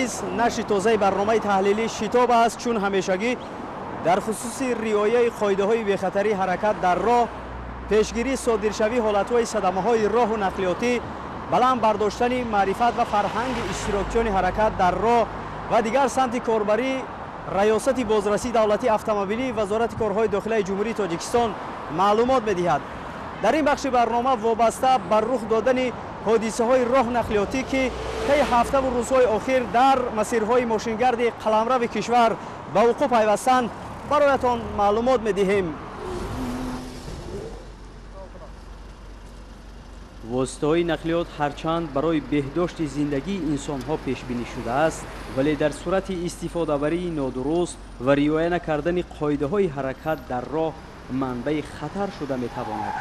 азиз, нашри тозаи барномаи таҳлилии шитоб аст. чун ҳамешагӣ дар хусуси риояи қоидаҳои бехатарии ҳаракат дар роҳ, пешгирии содиршавии ҳолатҳои садамаҳои роҳу нақлиётӣ, баланд бардоштани маърифат ва фарҳанги иштирокчиёни ҳаракат дар роҳ ва дигар самти корбарии раёсати бозрасии давлатии автомобилии вазорати корҳои дохилаи ҷумҳурии Тоҷикистон маълумот медиҳад. дар ин бахши барнома вобаста бар рух додани ҳодисаҳои роҳ нақлиётӣ ки таи ҳафтаву рӯзҳои охир дар масирҳои мошингарди қаламрави кишвар ба вуқӯъ пайвастанд, бароятон маълумот медиҳем. воситаҳои нақлиёт ҳарчанд барои беҳдошти зиндагии инсонҳо пешбинӣ шудааст, вале дар сурати истифодаварии нодуруст ва риоя накардани қоидаҳои ҳаракат дар роҳ манбаи хатар шуда метавонад.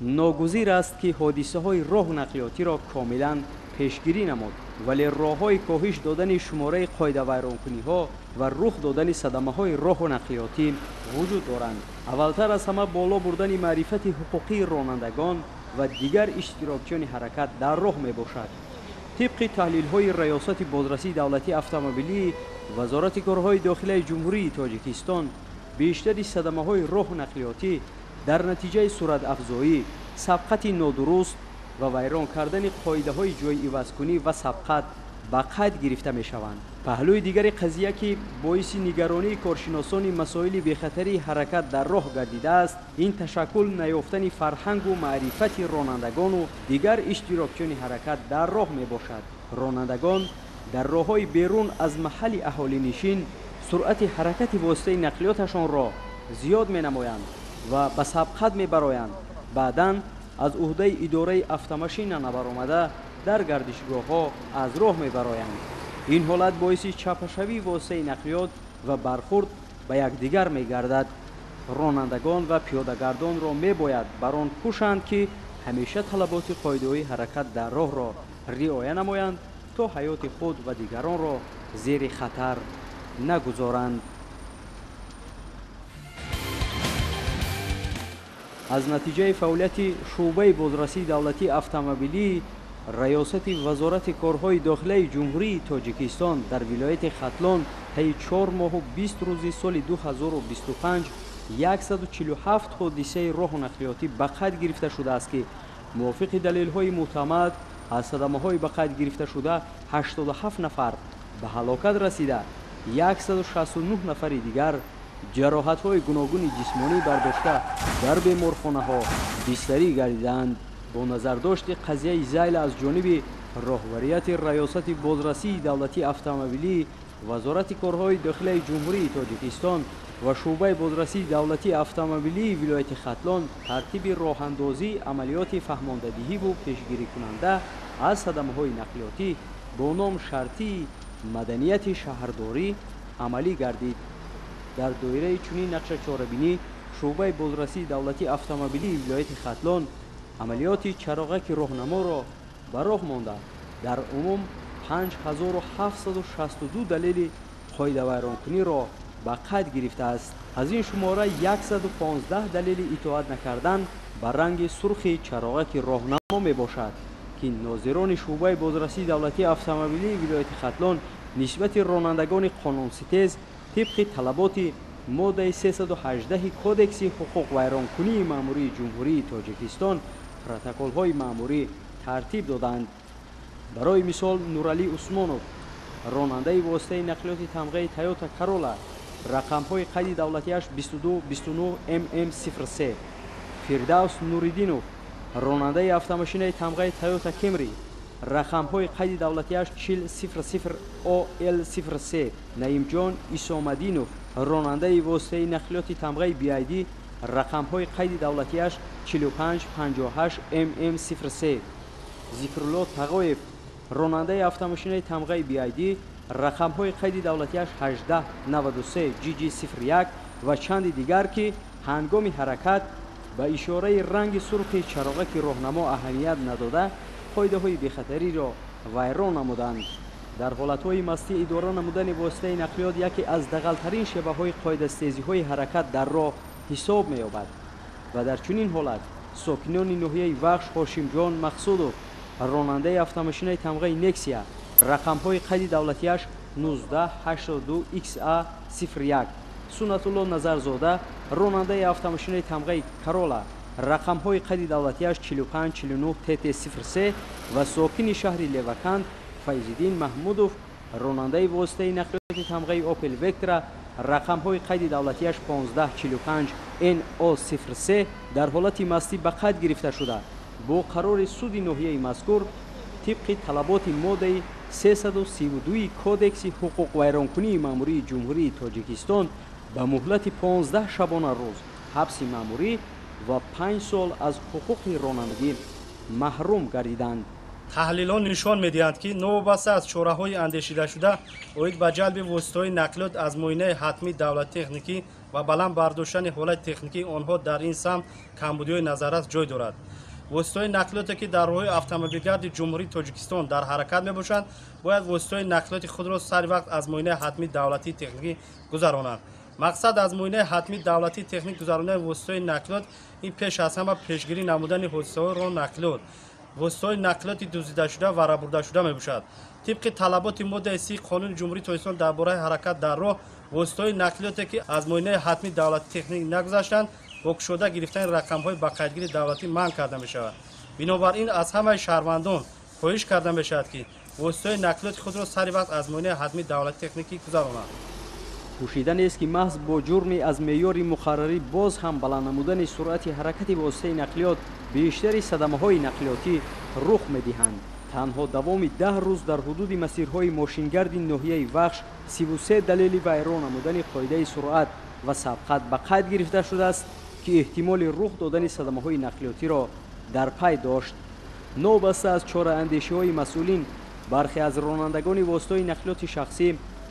ногузир аст ки ҳодисаҳои роҳу нақлиётиро комилан пешгирӣ намуд, вале роҳҳои коҳиш додани шумораи қоидавайронкуниҳо ва рух додани садамаҳои роҳу нақлиётӣ вуҷуд доранд. аввалтар аз ҳама боло бурдани маърифати ҳуқуқии ронандагон ва дигар иштирокчиёни ҳаракат дар роҳ мебошад. тибқи таҳлилҳои раёсати бозрасии давлатии автомобилии вазорати корҳои дохилаи ҷумҳурии Тоҷикистон, бештари садамаҳои роҳу нақлиётӣ дар натиҷаи суръатафзоӣ, сабқати нодуруст ва вайрон кардани қоидаҳои ҷойивазкунӣ ва сабқат ба қайд гирифта мешаванд. паҳлӯи дигари қазия ки боиси нигаронии коршиносони масоили бехатарии ҳаракат дар роҳ гардидааст, ин ташаккул наёфтани фарҳангу маърифати ронандагону дигар иштирокчиёни ҳаракат дар роҳ мебошад. ронандагон дар роҳҳои берун аз маҳалли аҳолинишин суръати ҳаракати воситаи нақлиёташонро зиёд менамоянд ва ба сабқат мебароянд. баъдан аз уҳдаи идораи автомашина набаромада дар гардишгоҳҳо аз роҳ мебароянд. ин ҳолат боиси чапашавии воситаи нақлиёт ва бархурд ба якдигар мегардад. ронандагон ва пиёдагардонро мебояд бар он кӯшанд ки ҳамеша талаботи қоидаҳои ҳаракат дар роҳро риоя намоянд, то ҳаёти худ ва дигаронро зери хатар нагузоранд. аз натиҷаи фаъолияти шуъбаи бозрасии давлатии автомобилии раёсати вазорати корҳои дохилаи ҷумҳурии Тоҷикистон дар вилояти Хатлон таи 4 моҳу 20 рӯзи соли 2025 147 ҳодисаи роҳу нақлиётӣ ба қайд гирифта шудааст ки мувофиқи далелҳои муътамад аз садамаҳои ба қайд гирифташуда 87 нафар ба ҳалокат расида, 169 нафари дигар ҷароҳатҳои гуногуни ҷисмонӣ бардошта дар беморхонаҳо бистарӣ гардиданд. бо назардошти қазияи зайла аз ҷониби роҳбарияти раёсати бозрасии давлатии автомобилии вазорати корҳои дохилаи ҷумҳурии Тоҷикистон ва шуъбаи бозрасии давлатии автомобилии вилояти Хатлон тартиби роҳандозии амалиёти фаҳмондадиҳиву пешгирикунанда аз садамаҳои нақлиётӣ бо ном шартии маданияти шаҳрдорӣ амалӣ гардид. дар доираи чунин нақшачорабинӣ шуъбаи бозрасии давлатии автомобилии вилояти Хатлон амалиёти чароғаки роҳнаморо ба роҳ монда дар умум 5762 далели қоидавайронкуниро ба қайд гирифтааст. аз ин шумора 115 далели итоат накардан ба ранги сурхи чароғаки роҳнамо мебошад ки нозирони шуъбаи бозрасии давлатии автомобилии вилояти Хатлон нисбати ронандагони қонунситез тибқи талаботи моддаи 318 кодекси ҳуқуқвайронкунии маъмурии ҷумҳурии Тоҷикистон протоколҳои маъмурӣ тартиб доданд. барои мисол Нуралӣ Усмонов, ронандаи воситаи нақлиёти тамғаи Toyota Corolla, рақамҳои қайди давлатиаш 2229 MM03, Фирдавс Нуриддинов, ронандаи автомошинаи тамғаи Toyota Camry, рақамҳои қайди давлатиаш 4000 OL03, Наимҷон Исомадинов, ронандаи воситаи нақлиёти тамғаи BID, рақамҳои қайди давлатиаш 4558 MM03, Зикрулло Тағоев, ронандаи автомошинаи тамғаи BID, рақамҳои қайди давлатиаш 1893 GG01 ва чанди дигар ки ҳангоми ҳаракат ба ишораи ранги сурхи чароғаки роҳнамо аҳамият надода қоидаҳои бехатариро вайрон намуданд. дар ҳолатҳои мастӣ идора намудани воситаи нақлиёт яке аз дағалтарин шебаҳои қоидаситезиҳои ҳаракат дар роҳ ҳисоб меёбад ва дар чунин ҳолат сокинони ноҳияи Вахш Ҳошимҷон Мақсудов ронандаи автомошинаи тамғаи Nexia рақамҳои қайди давлатияш 1982XA01 Сунатулло Назарзода ронандаи автомошинаи тамғаи Corolla рақамҳои қайди давлатияш 4549 TT03 ва сокини шаҳри Леваканд Файзиддин Маҳмудов ронандаи воситаи нақлиёти тамғаи Opel Vectra рақамҳои қайди давлатияш 1545 NO03 дар ҳолати мастӣ ба қайд гирифта шуда бо қарори суди ноҳияи мазкур тибқи талаботи моддаи 332 кодекси ҳуқуқвайронкунии маъмурии ҷумҳурии Тоҷикистон ба муҳлати 15 шабона рӯз ҳабси маъмурӣ ва 5 сол аз ҳуқуқи ронандагӣ маҳрум гардиданд. таҳлилон нишон медиҳанд ки новобаста аз чораҳои андешидашуда оид ба ҷалби воситаҳои нақлиёт аз муоинаи ҳатмии давлати техникӣ ва баланд бардоштани ҳолати техникии онҳо дар ин самт камбудиҳои назаррас ҷой дорад. воситаҳои нақлиёте ки дар роҳи автомобилгарди ҷумҳурии Тоҷикистон дар ҳаракат мебошанд бояд воситаҳои нақлиёти худро сари вақт аз муоинаи ҳатмии давлатии техникӣ гузаронанд. мақсад аз муоинаи ҳатмии давлатии техникӣ гузарондани воситаҳои нақлиёт ин пеш аз ҳама пешгирӣ намудани ҳодисаҳои роҳ нақлиёт воситаҳои нақлиёти дуздидашуда ва рабурдашуда мебошад. тибқи талаботи моддаи 30 қонуни ҷумҳурии Тоҷикистон дар бораи ҳаракат дар роҳ воситаҳои нақлиёте ки аз муоинаи ҳатмии давлати техникӣ нагузаштанд бо кушода гирифтани рақамҳои ба қайдгири давлатӣ манъ карда мешавад. бинобар ин аз ҳамаи шаҳрвандон хоҳиш карда мешавад ки воситаҳои нақлиёти худро сари вақт аз муоинаи ҳатмии давлати техникӣ гузаронанд. пӯшиданест ки маҳз бо ҷурми аз меъёри муқаррарӣ боз ҳам баланд намудани суръати ҳаракати воситаи нақлиёт бештари садамаҳои нақлиётӣ рух медиҳанд. танҳо давоми 10 рӯз дар ҳудуди масирҳои мошингарди ноҳияи Вахш 33 далели вайрон намудани қоидаи суръат ва сабқат ба қайд гирифта шудааст ки эҳтимоли рух додани садамаҳои нақлиётиро дар пай дошт. новбаста аз чораандешиҳои масъулин бархе аз ронандагони воситаҳои нақлиёти шахсӣ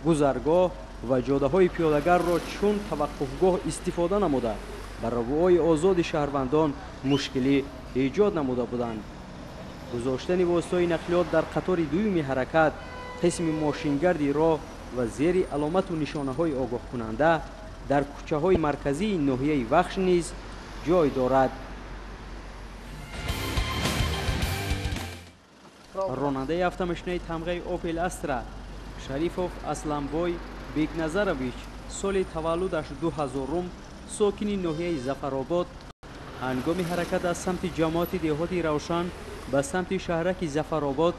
гузаргоҳ ва ҷодаҳои пиёдагарро чун таваққуфгоҳ истифода намуда ба равои озоди шаҳрвандон мушкилӣ эҷод намуда буданд. гузоштани воситаҳои нақлиёт дар қатори дуюми ҳаракат қисми мошингарди роҳ ва зери аломату нишонаҳои огоҳкунанда дар кӯчаҳои марказии ноҳияи Вахш низ ҷой дорад. ронандаи автомошинаи тамғаи Opel Astra Шарифов Асланбой Бекназарович соли таваллудаш 2000 сокини ноҳияи Зафаробод ҳангоми ҳаракат аз самти ҷамоати деҳоти Равшан ба самти шаҳраки Зафаробод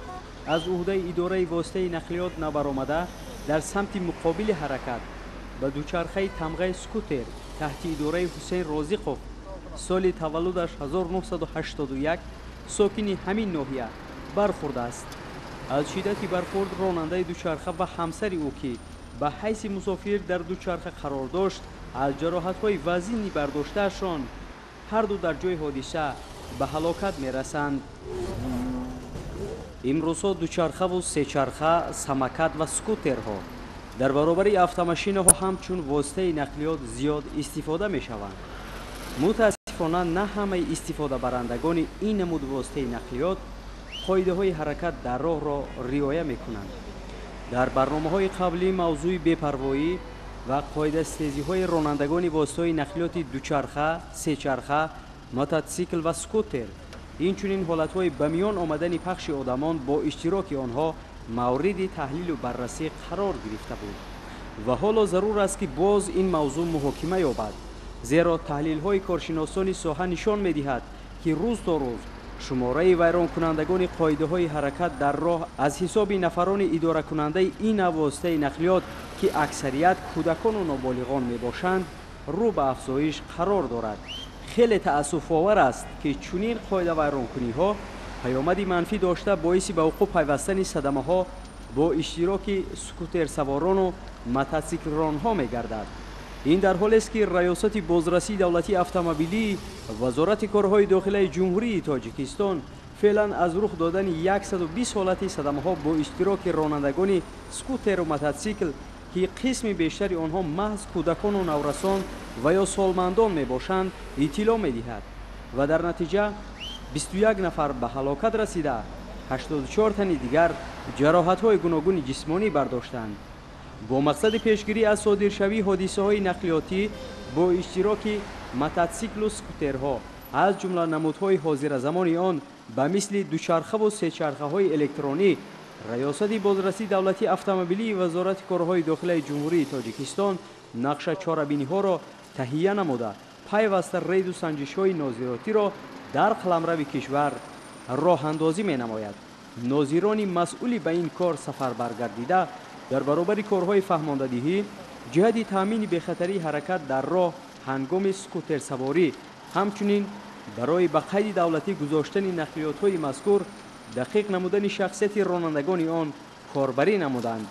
аз уҳдаи идораи воситаи нақлиёт набаромада дар самти муқобили ҳаракат ба дучархаи тамғаи скутер таҳти идораи Ҳусейн Розиқов соли таваллудаш 1981 сокини ҳамин ноҳия бархӯрдааст. аз шиддати бархӯрд ронандаи дучарха ва ҳамсари ӯ ки ба ҳайси мусофир дар дучарха қарор дошт аз ҷароҳатҳои вазини бардоштаашон ҳарду дар ҷои ҳодиса ба ҳалокат мерасанд. имрӯзҳо дучархаву сечарха, самокат ва скутерҳо дар баробари автомошинаҳо ҳамчун воситаи нақлиёт зиёд истифода мешаванд. мутаассифона на ҳамаи истифодабарандагони ин намуд воситаи нақлиёт қоидаҳои ҳаракат дар роҳро риоя мекунанд. дар барномаҳои қаблӣ мавзӯи бепарвоӣ ва қоидаситезиҳои ронандагони воситаҳои нақлиёти дучарха, сечарха, мототсикл ва скутер инчунин ҳолатҳои ба миён омадани пахши одамон бо иштироки онҳо мавриди таҳлилу баррасӣ қарор гирифта буд ва ҳоло зарур аст ки боз ин мавзӯъ муҳокима ёбад, зеро таҳлилҳои коршиносони соҳа нишон медиҳад ки рӯз то рӯз шумораи вайронкунандагони қоидаҳои ҳаракат дар роҳ аз ҳисоби нафарони идоракунандаи ин воситаи нақлиёт ки аксарият кӯдакону ноболиғон мебошанд рӯ ба афзоиш қарор дорад. хеле таассуфовар аст ки чунин қоидавайронкуниҳо паёмади манфӣ дошта боиси ба вуқӯъ пайвастани садамаҳо бо иштироки скутерсаворону мототсиклронҳо мегардад. ин дар ҳолест ки раёсати бозрасии давлатии автомобилии вазорати корҳои дохилаи ҷумҳурии Тоҷикистон феълан аз рух додани 120 ҳолати садамаҳо бо иштироки ронандагони скутеру мототсикл ки қисми бештари онҳо маҳз кӯдакону наврасон ва ё солмандон мебошанд иттилоъ медиҳад ва дар натиҷа 21 нафар ба ҳалокат расида 84 тани дигар ҷароҳатҳои гуногуни ҷисмонӣ бардоштанд. бо мақсади пешгирӣ аз содиршавии ҳодисаҳои нақлиётӣ бо иштироки мототсиклу скутерҳо аз ҷумла намудҳои ҳозиразамони он ба мисли дучархаву сечархаҳои электронӣ раёсати бозрасии давлатии автомобилии вазорати корҳои дохилаи ҷумҳурии тоҷикистон нақша чорабиниҳоро таҳия намуда пайваста рейду санҷишҳои нозиротиро дар қаламрави кишвар роҳандозӣ менамояд. нозирони масъули ба ин кор сафарбар гардида дар баробари корҳои фаҳмондадиҳӣ ҷиҳати таъмини бехатарии ҳаракат дар роҳ ҳангоми скутерсаворӣ ҳамчунин барои ба қайди давлатӣ гузоштани нақлиётҳои мазкур дақиқ намудани шахсияти ронандагони он корбарӣ намуданд.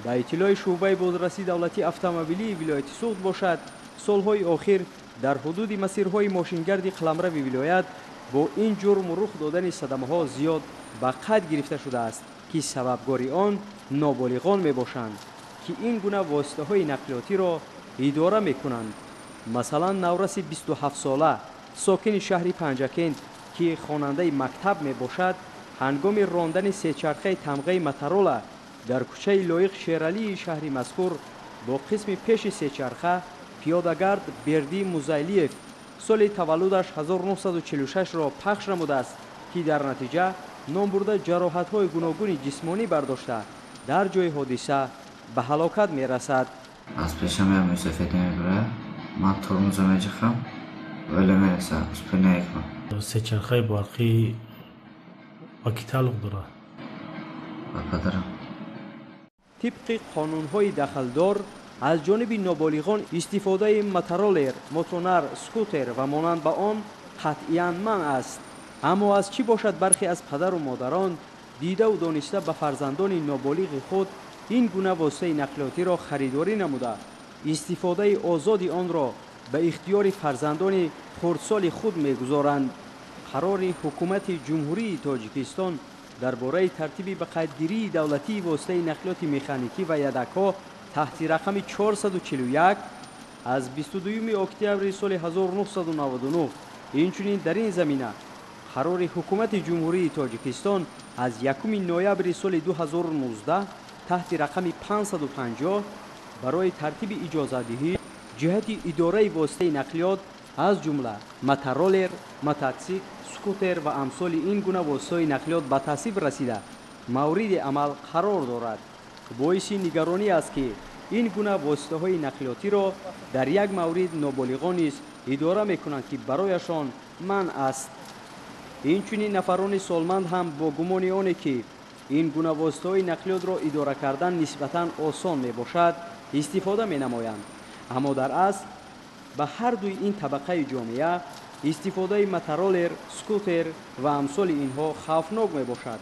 ба иттилои шуъбаи бозрасии давлатии автомобилии вилояти суғд бошад, солҳои охир дар ҳудуди масирҳои мошингарди қаламрави вилоят бо ин ҷурм рух додани садамаҳо зиёд ба қайд гирифта шудааст, ки сабабгори он ноболиғон мебошанд, ки ин гуна воситаҳои нақлиётиро идора мекунанд. масалан навраси 27-сола сокини шаҳри Панҷакент, ки хонандаи мактаб мебошад, ҳангоми рондани сечархаи тамғаи Моторола дар кӯчаи лоиқ Шералии шаҳри мазкур бо қисми пеши сечарха пиёдагард Берди Музайлиев соли таваллудаш 1946-ро пахш намудааст, ки дар натиҷа номбурда ҷароҳатҳои гуногуни ҷисмонӣ бардошта дар ҷои ҳодиса ба ҳалокат мерасад. аз пешам як велосипеди мебурад, ман тормоза меҷахам, вале мераса успе наекунам. сечархаи барқӣ ба ки тааллуқ дорад? ба падарам. тибқи қонунҳои дахалдор аз ҷониби ноболиғон истифодаи мотороллер, мотонар, скутер ва монанд ба он қатъиян манъ аст. аммо аз чӣ бошад бархе аз падару модарон дидаву дониста ба фарзандони ноболиғи худ ин гуна воситаи нақлиётиро харидорӣ намуда истифодаи озоди онро ба ихтиёри фарзандони хурдсоли худ мегузоранд. қарори ҳукумати ҷумҳурии тоҷикистон дар бораи тартиби ба қайдгирии давлатии воситаи нақлиёти механикӣ ва ядакҳо таҳти рақами 441 аз 22 октябри соли 1999 инчунин дар ин замина қарори ҳукумати ҷумҳурии тоҷикистон аз 1 ноябри соли 2019 таҳти рақами 550 барои тартиби иҷозатдиҳӣ ҷиҳати идораи воситаи нақлиёт аз ҷумла мотороллер, мототсикл, скутер ва амсоли ин гуна воситаҳои нақлиёт ба тасвиб расида мавриди амал қарор дорад. боиси нигаронӣ аст, ки ин гуна воситаҳои нақлиётиро дар як маврид ноболиғон низ идора мекунанд, ки барояшон манъ аст. инчунин нафарони солманд ҳам бо гумони оне, ки ин гуна воситаҳои нақлиётро идора кардан нисбатан осон мебошад, истифода менамоянд. аммо дар асл ба ҳардуи ин табақаи ҷомеа истифодаи мотороллер, скутер ва амсоли инҳо хавфнок мебошад.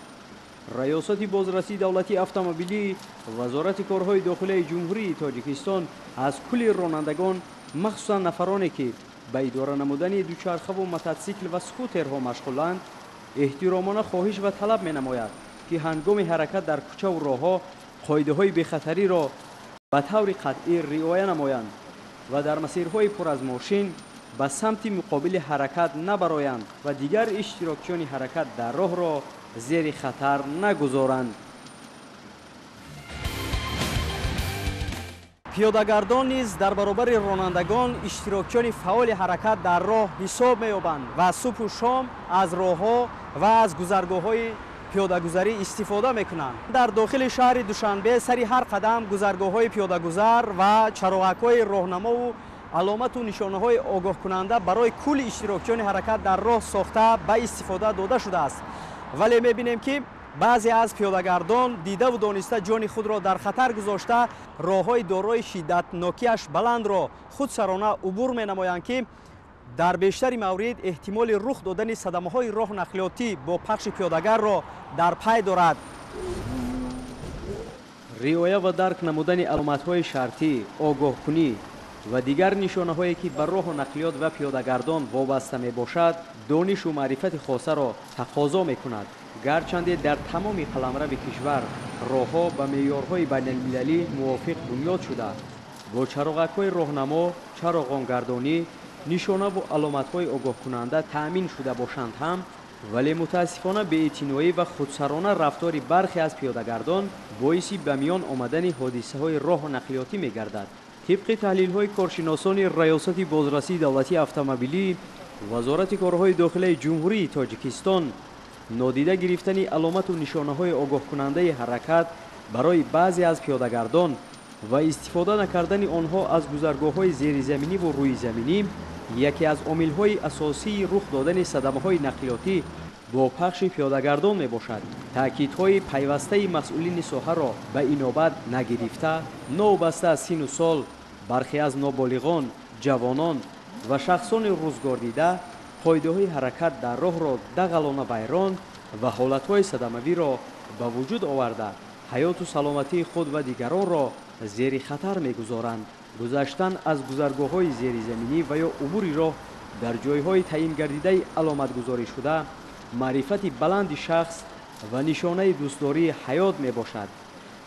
раёсати бозрасии давлатии автомобилии вазорати корҳои дохилаи ҷумҳурии тоҷикистон аз кулли ронандагон, махсусан нафароне ки ба идора намудани дучархаву мототсикл ва скутерҳо машғуланд, эҳтиромона хоҳиш ва талаб менамояд, ки ҳангоми ҳаракат дар кӯчаву роҳҳо қоидаҳои бехатариро ба таври қатъӣ риоя намоянд ва дар масирҳои пур аз мошин ба самти муқобили ҳаракат набароянд ва дигар иштирокчиёни ҳаракат дар роҳро зери хатар нагузоранд. пиёдагардон низ дар баробари ронандагон иштирокчиёни фаъоли ҳаракат дар роҳ ҳисоб меёбанд ва субҳу шом аз роҳҳо ва аз гузаргоҳҳои пиёдагузарӣ истифода мекунанд. дар дохили шаҳри Душанбе сари ҳар қадам гузаргоҳҳои пиёдагузар ва чароғакҳои роҳнамову аломату нишонаҳои огоҳкунанда барои кулли иштирокчиёни ҳаракат дар роҳ сохта ба истифода дода шудааст. вале мебинем, ки баъзе аз пиёдагардон дидаву дониста ҷони худро дар хатар гузошта роҳҳои дорои шиддатнокияш баландро худсарона убур менамоянд, ки дар бештари маврид эҳтимоли рух додани садамаҳои роҳ нақлиётӣ бо пахши пиёдагарро дар пай дорад. риоя ва дарк намудани аломатҳои шартӣ, огоҳкунӣ ва дигар нишонаҳое, ки ба роҳу нақлиёт ва пиёдагардон вобаста мебошад, донишу маърифати хосаро тақозо мекунад. гарчанде дар тамоми қаламрави кишвар роҳҳо ба меъёрҳои байналмилалӣ мувофиқ бунёд шуда, бо чароғакҳои роҳнамо, чароғонгардонӣ, нишонаву аломатҳои огоҳкунанда таъмин шуда бошанд ҳам, вале мутаассифона беэътиноӣ ва худсарона рафтори бархе аз пиёдагардон боиси ба миён омадани ҳодисаҳои роҳу нақлиётӣ мегардад. тибқи таҳлилҳои коршиносони раёсати бозрасии давлатии автомобилӣ вазорати корҳои дохилаи ҷумҳурии тоҷикистон нодида гирифтани аломату нишонаҳои огоҳкунандаи ҳаракат барои баъзе аз пиёдагардон ва истифода накардани онҳо аз гузаргоҳҳои зеризаминиву рӯизаминӣ яке аз омилҳои асосии рух додани садамаҳои нақлиётӣ бо пахши пиёдагардон мебошад. таъкидҳои пайвастаи масъулини соҳаро ба инобат нагирифта, новобаста аз сину сол бархе аз ноболиғон, ҷавонон ва шахсони рӯзгордида қоидаҳои ҳаракат дар роҳро дағалона вайрон ва ҳолатҳои садамавиро ба вуҷуд оварда ҳаёту саломатии худ ва дигаронро зери хатар мегузоранд. гузаштан аз гузаргоҳҳои зеризаминӣ ва ё убури роҳ дар ҷойҳои таъингардидаи аломатгузоришуда маърифати баланди шахс ва нишонаи дӯстдории ҳаёт мебошад.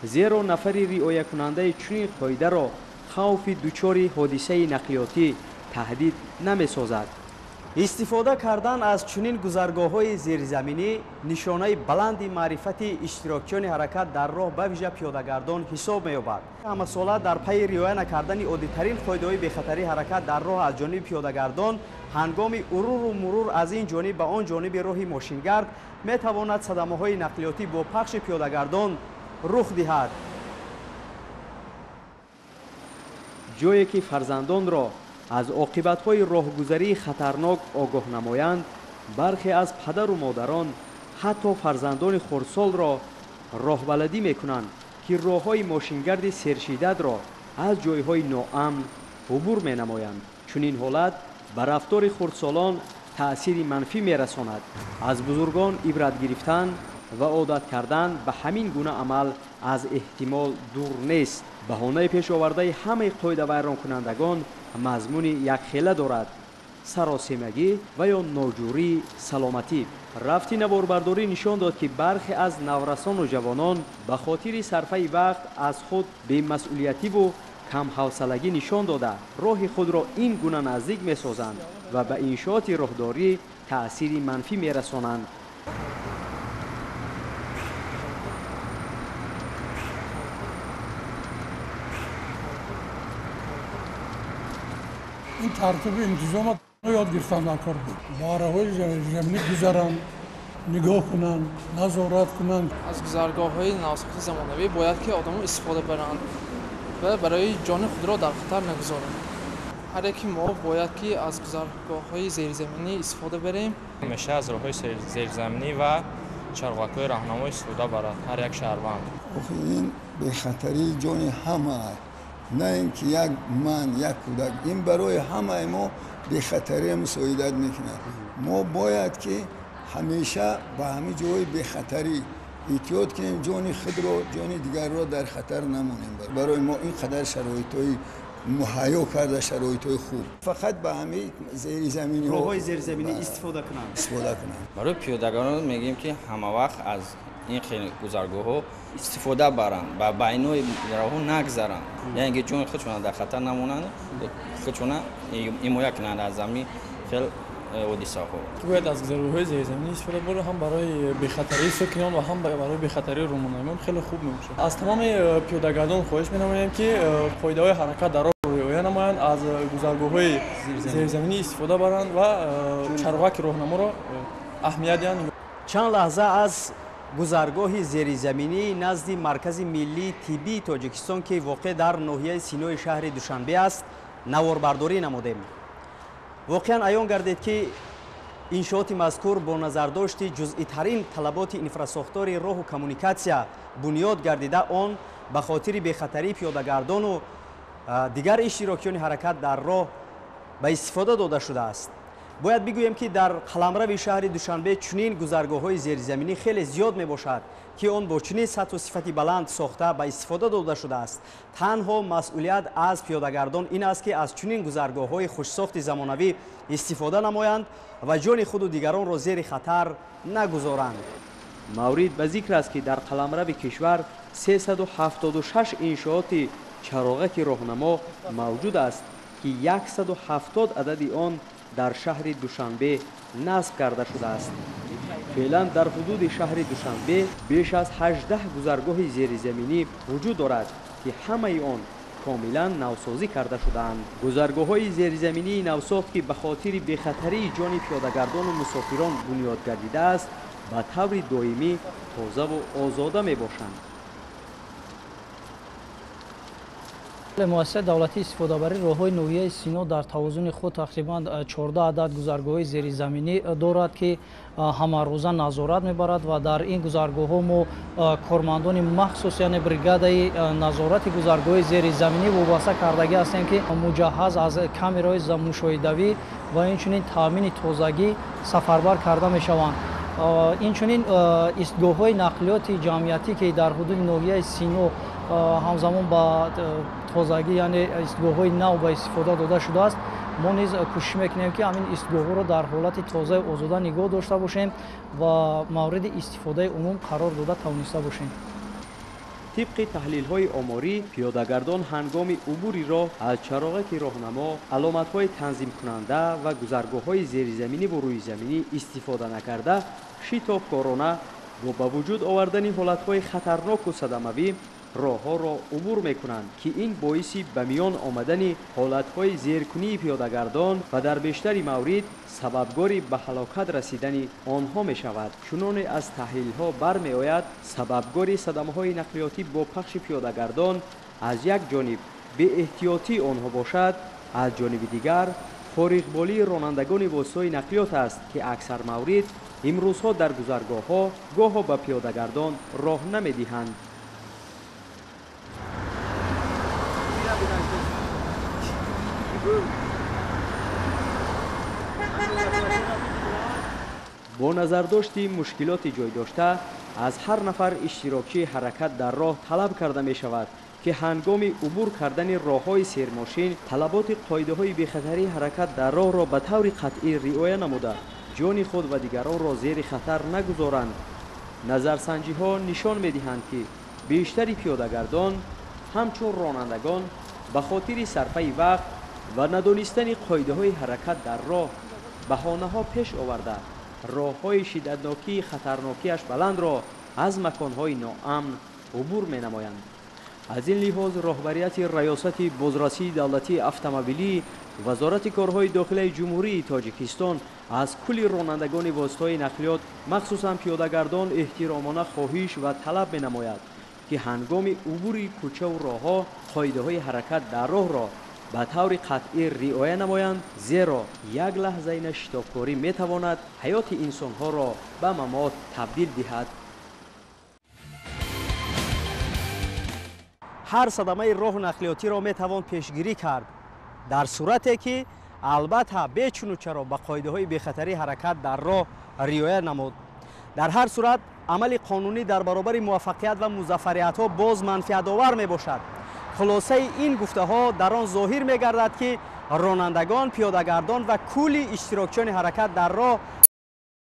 зеро нафари риоякунандаи чунин қоидаро хавфи дучори ҳодисаи нақлиётӣ таҳдид намесозад. истифода кардан аз чунин гузаргоҳҳои зеризаминӣ нишонаи баланди маърифати иштирокчиёни ҳаракат дар роҳ ба вижа пиёдагардон ҳисоб меёбад. ҳамасола дар пайи риоя накардани оддитарин қоидаҳои бехатарии ҳаракат дар роҳ аз ҷониби пиёдагардон ҳангоми уруру мурур аз ин ҷониб ба он ҷониби роҳи мошингард метавонад садамаҳои нақлиётӣ бо пахши пиёдагардон рух диҳад. ҷое ки фарзандонро аз оқибатҳои роҳгузарии хатарнок огоҳ намоянд, бархе аз падару модарон ҳатто фарзандони хурдсолро роҳбаладӣ мекунанд ки роҳҳои мошингарди сершиддатро аз ҷойҳои ноамн убур менамоянд. чунин ҳолат ба рафтори хурдсолон таъсири манфӣ мерасонад. аз бузургон ибрат гирифтан ва одат кардан ба ҳамин гуна амал аз эҳтимол дур нест. баҳонаи пешовардаи ҳамаи қоидавайронкунандагон мазмуни якхела дорад: саросемагӣ ва ё ноҷурии саломатӣ. рафти наворбардорӣ нишон дод ки бархе аз наврасону ҷавонон ба хотири сарфаи вақт аз худ бемасъулиятиву камҳавсалагӣ нишон дода роҳи худро ин гуна наздик месозанд ва ба иншооти роҳдорӣ таъсири манфӣ мерасонанд. این ترتیب انتظامات رو یاد گرفتم در کار بود. باره‌های زمینی گذرن، نگاه کنن، نظارت کنن. از گذرگاه‌های نوساخته زمانوی باید که آدم‌ها استفاده برند و برای جان خود را در خطر نگذارند. هر یک ما باید که از گذرگاه‌های زیرزمینی استفاده بریم. همیشه از راه‌های زیرزمینی و چراغک‌های راهنمایی استفاده برد هر یک شهروند. این به خطری جان همه نه اینکه یک من یک کودک، این برای همه ما به خطری مساعدت میکنه. ما باید که همیشه به همه جای به خطری احتیاط کنیم، جان خود را جان دیگر را در خطر نمونیم. برای ما این قدر شرایطی مهیا کرده، شرایطی خوب. فقط به همه زیرزمینی راههای زیرزمینی استفاده کنند. برای پیادگان میگیم که همه وقت از این گذرگاه‌ها استفاده برند و بینای راه‌ها نگذرند، یعنی جون خودشون در خطر نمونند، خودشون حمایت کنند از همین خیلی حادثه‌ها. باید از گذرگاه‌های زیرزمینی استفاده بریم، هم برای بی‌خطری ساکنان و هم برای بی‌خطری راهنمایان خیلی خوب میشه. از تمام پیادگران خواهش می‌نمایم که قاعده‌های حرکت در راه رعایت نمایند، از گذرگاه‌های زیرزمینی استفاده برند و چراغک راهنما را اهمیت دهند. چند لحظه از гузаргоҳи зеризаминӣ назди маркази миллии тиббии тоҷикистон ки воқеъ дар ноҳияи синои шаҳри душанбе аст наворбардорӣ намудем. воқеан аён гардид ки иншооти мазкур бо назардошти ҷузъитарин талаботи инфрасохтори роҳу коммуникатсия бунёд гардида он ба хотири бехатарии пиёдагардону дигар иштирокиёни ҳаракат дар роҳ ба истифода дода шудааст. бояд бигӯем ки дар қаламрави шаҳри душанбе чунин гузаргоҳҳои зеризаминӣ хеле зиёд мебошад ки он бо чунин сатҳу сифати баланд сохта ба истифода дода шудааст. танҳо масъулият аз пиёдагардон ин аст ки аз чунин гузаргоҳҳои хушсохти замонавӣ истифода намоянд ва ҷони худу дигаронро зери хатар нагузоранд. маврид ба зикр аст ки дар қаламрави кишвар 376 иншооти чароғаки роҳнамо мавҷуд аст ки 170 адади он дар шаҳри душанбе насб карда шудааст. феълан дар ҳудуди шаҳри душанбе беш аз 18 гузаргоҳи зеризаминӣ вуҷуд дорад ки ҳамаи он комилан навсозӣ карда шудаанд. гузаргоҳҳои зеризаминии навсохт ки ба хотири бехатарии ҷони пиёдагардону мусофирон бунёд гардидааст ба таври доимӣ тозаву озода мебошанд. муассисаи давлатии истифодабарии роҳҳои ноҳияи Сино дар тавозуни худ тақрибан 14 адад гузаргоҳҳои зеризаминӣ дорад, ки ҳамарӯза назорат мебарад ва дар ин гузаргоҳҳо мо кормандони махсус яъне бригадаи назорати гузаргоҳҳои зеризаминӣ вобаста кардагӣ ҳастем, ки муҷаҳҳаз аз камераҳои мушоҳидавӣ ва инчунин таъмини тозагӣ сафарбар карда мешаванд. инчунин истгоҳҳои нақлиёти ҷамъиятӣ, ки дар ҳудуди ноҳияи Сино ҳамзамон ба тозагӣ яъне истгоҳҳои нав ба истифода дода шудааст, мо низ кӯшиш мекунем, ки ҳамин истгоҳҳоро дар ҳолати тозаи озода нигоҳ дошта бошем ва мавриди истифодаи умум қарор дода тавониста бошем. طبق تحلیل‌های آماری، پیاده‌گردان هنگام عبور راه از چراغک راهنما، علامت‌های تنظیم کننده و گذرگاه‌های زیرزمینی و روی زمینی استفاده نکرده، شتابکارانه با وجود آوردن حالت‌های خطرناک و صدمه‌آور راه‌ها را عبور می‌کنند که این باعث به میان آمدن حالت‌های زیرکنی پیاده‌گردان و در بیشتر موارد سببگار به هلاکت رسیدن آنها می‌شود. چنانچه از تحلیل‌ها برمی‌آید سببگار صدمه‌های نقلیاتی با پخش پیاده‌گردان از یک جانب به احتیاطی آنها باشد، از جانب دیگر فارغبالی رانندگان واسطه‌های نقلیات است که اکثر موارد امروزها در گذرگاه‌ها گاه به پیاده‌گردان راه نمی‌دهند. با نظرداشت مشکلات جای داشته از هر نفر اشتراکی حرکت در راه طلب کرده می شود که هنگام عبور کردن راه‌های سیرماشین طلبات قاعده‌های بی‌خطری حرکت در راه را به طور قطعی رعایت نموده جان خود و دیگران را زیر خطر نگذارند. نظرسنجی‌ها نشان می‌دهند که بیشتر پیاده‌گردان همچون رانندگان به خاطر صرفه وقت و ندانستن قاعده‌های حرکت در راه بهانه‌ها پیش آورده راه‌های شدتناکی خطرناکیش بلند را از مکان‌های ناامن عبور می‌نمایند. از این لحاظ راهبریت ریاست بازرسی دولتی اتومبیلی وزارت کارهای داخلی جمهوری تاجیکستان از کل رانندگان واسطه‌های نقلیات مخصوصاً پیاده‌گردان احترامانه خواهش و طلب می‌نماید که هنگام عبور کوچه و راه‌ها قاعده‌های حرکت در راه را به طور قطعی رعایت نمایند، زیرا یک لحظه نشتابکاری می‌تواند حیات انسان‌ها را به ممات تبدیل دهد. هر صدمه راه نقلیاتی را می‌توان پیشگیری کرد در صورتی که البته بیچون و چرا به قاعده‌های بی‌خطری حرکت در راه رعایت نمود. در هر صورت عمل قانونی در برابر موفقیت و موفقیت‌ها باز منفعت آور میباشد. خلاصه این گفته ها در آن ظاهر میگردد که رانندگان، پیاده‌گردان و کل اشتراکچیان حرکت در راه